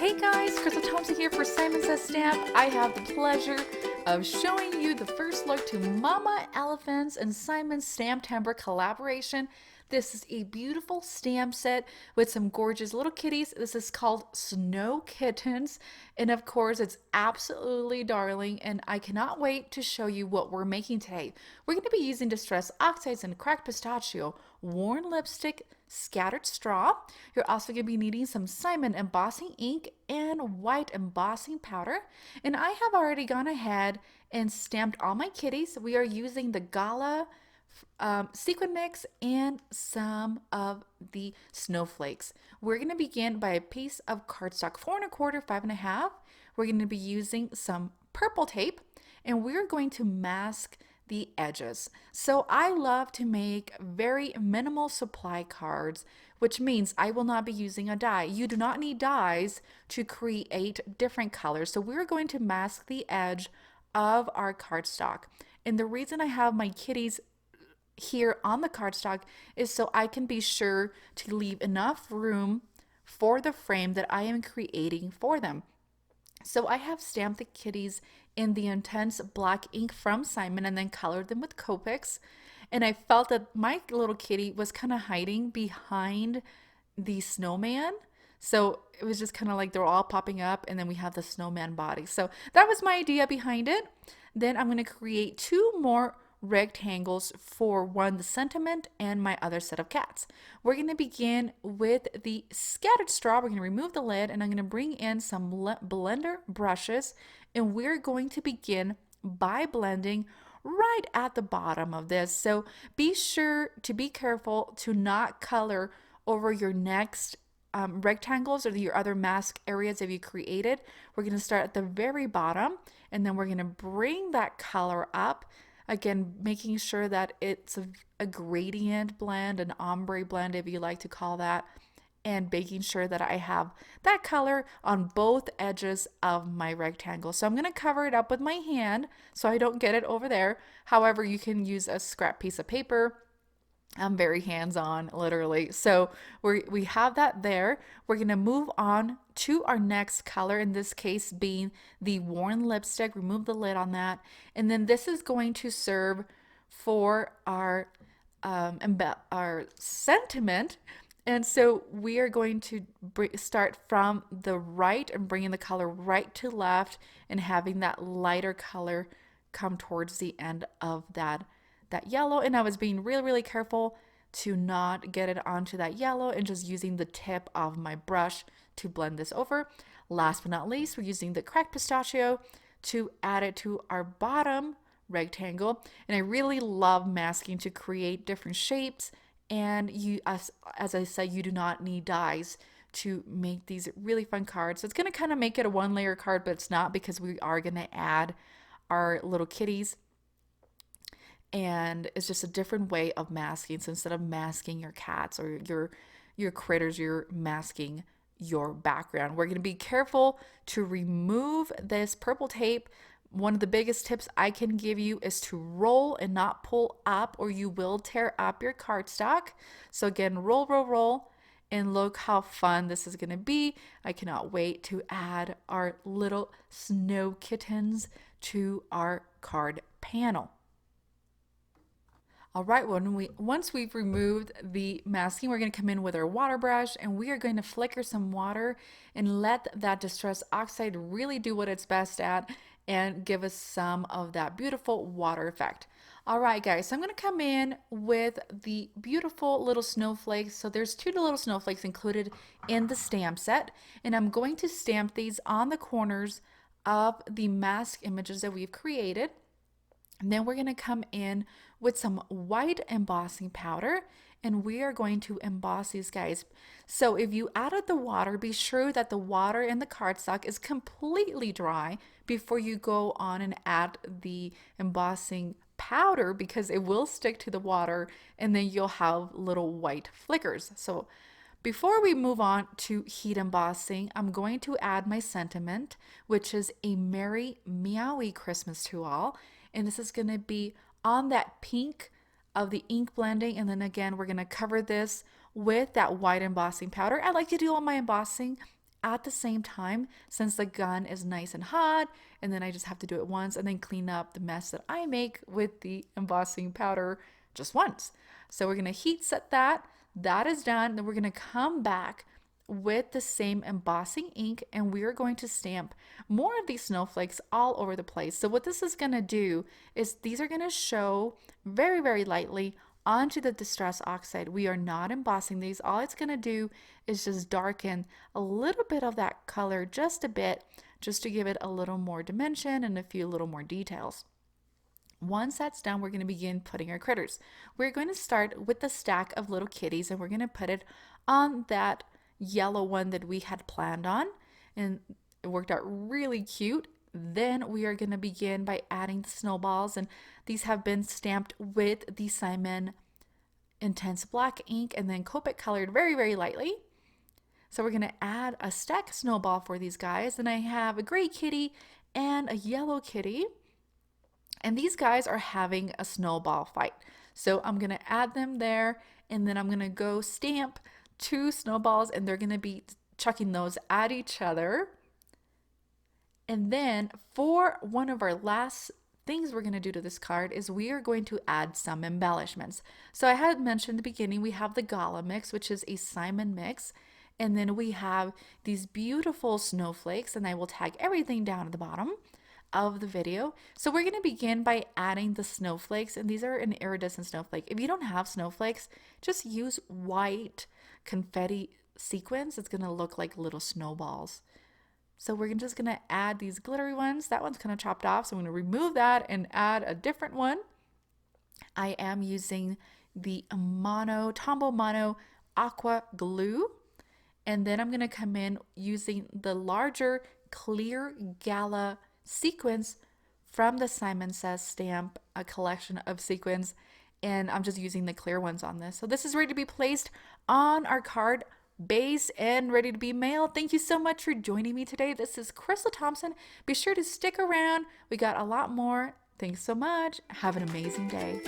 Hey guys, Crystal Thompson here for Simon Says Stamp. I have the pleasure of showing you the first look to Mama Elephant's and Simon's STAMPtember collaboration. This is a beautiful stamp set with some gorgeous little kitties. This is called Snow Kittens, and of course it's absolutely darling, and I cannot wait to show you what we're making today. We're going to be using distressed oxides and cracked pistachio, worn lipstick, scattered straw. You're also going to be needing some Simon embossing ink and white embossing powder. And I have already gone ahead and stamped all my kitties. We are using the Gala sequin mix and some of the snowflakes. We're going to begin by a piece of cardstock 4 1/4, 5 1/2. We're going to be using some purple tape, and we're going to mask the edges. So I love to make very minimal supply cards, which means I will not be using a die. You do not need dies to create different colors. So we're going to mask the edge of our cardstock. And the reason I have my kitties here on the cardstock is so I can be sure to leave enough room for the frame that I am creating for them. So I have stamped the kitties in the intense black ink from Simon and then colored them with Copics. And I felt that my little kitty was kind of hiding behind the snowman. So it was just kind of like they're all popping up, and then we have the snowman body. So that was my idea behind it. Then I'm going to create 2 more rectangles for one, the sentiment, and my other set of cats. We're going to begin with the scattered straw. We're going to remove the lid, and I'm going to bring in some blender brushes, and we're going to begin by blending right at the bottom of this. So be sure to be careful to not color over your next rectangles or your other mask areas that you created. We're going to start at the very bottom, and then we're going to bring that color up. Again, making sure that it's a gradient blend, an ombre blend if you like to call that, and making sure that I have that color on both edges of my rectangle. So I'm going to cover it up with my hand so I don't get it over there. However, you can use a scrap piece of paper. I'm very hands-on, literally. So we have that there. We're going to move on to our next color, in this case being the worn lipstick. Remove the lid on that. And then this is going to serve for our sentiment. And so we are going to start from the right and bringing the color right to left and having that lighter color come towards the end of that yellow. And I was being really careful to not get it onto that yellow and just using the tip of my brush to blend this over. Last but not least, we're using the cracked pistachio to add it to our bottom rectangle. And I really love masking to create different shapes. And you, as I said, you do not need dies to make these really fun cards. So it's going to kind of make it a 1-layer card, but it's not, because we are going to add our little kitties. And it's just a different way of masking. So instead of masking your cats or your critters, you're masking your background. We're going to be careful to remove this purple tape. One of the biggest tips I can give you is to roll and not pull up, or you will tear up your cardstock. So again, roll, and look how fun this is going to be. I cannot wait to add our little snow kittens to our card panel. All right, once we've removed the masking, we're going to come in with our water brush, and we are going to flicker some water and let that distressed oxide really do what it's best at and give us some of that beautiful water effect. All right, guys, so I'm going to come in with the beautiful little snowflakes. So there's 2 little snowflakes included in the stamp set, and I'm going to stamp these on the corners of the mask images that we've created. And then we're going to come in with some white embossing powder, and we are going to emboss these guys. So if you added the water, be sure that the water in the cardstock is completely dry before you go on and add the embossing powder, because it will stick to the water and then you'll have little white flickers. So before we move on to heat embossing, I'm going to add my sentiment, which is a Merry Meowie Christmas to all. And this is going to be on that pink of the ink blending. And then again, we're going to cover this with that white embossing powder. I like to do all my embossing at the same time, since the gun is nice and hot, and then I just have to do it once and then clean up the mess that I make with the embossing powder just once. So we're going to heat set that. That is done. Then we're going to come back with the same embossing ink, and we're going to stamp more of these snowflakes all over the place. So what this is going to do is these are going to show very, very lightly onto the Distress Oxide. We are not embossing these. All it's going to do is just darken a little bit of that color, just a bit, just to give it a little more dimension and a few little more details. Once that's done, we're going to begin putting our critters. We're going to start with the stack of little kitties, and we're going to put it on that yellow one that we had planned on, and it worked out really cute. Then we are going to begin by adding the snowballs, and these have been stamped with the Simon Intense Black ink and then Copic colored very, very lightly. So we're going to add a stack snowball for these guys. Then I have a gray kitty and a yellow kitty, and these guys are having a snowball fight. So I'm going to add them there, and then I'm going to go stamp 2 snowballs, and they're going to be chucking those at each other. And then for one of our last things we're going to do to this card is we are going to add some embellishments. So I had mentioned in the beginning, we have the Gala mix, which is a Simon mix. And then we have these beautiful snowflakes, and I will tag everything down at the bottom of the video. So we're going to begin by adding the snowflakes, and these are an iridescent snowflake. If you don't have snowflakes, just use white confetti sequins. It's going to look like little snowballs. So we're just going to add these glittery ones. That one's kind of chopped off, so I'm going to remove that and add a different one. I am using the Tombow Mono Aqua glue, and then I'm going to come in using the larger clear Gala sequins from the Simon Says stamp, a collection of sequins, and I'm just using the clear ones on this. So this is ready to be placed on our card base and ready to be mailed. Thank you so much for joining me today. This is Crystal Thompson. Be sure to stick around. We got a lot more. Thanks so much. Have an amazing day.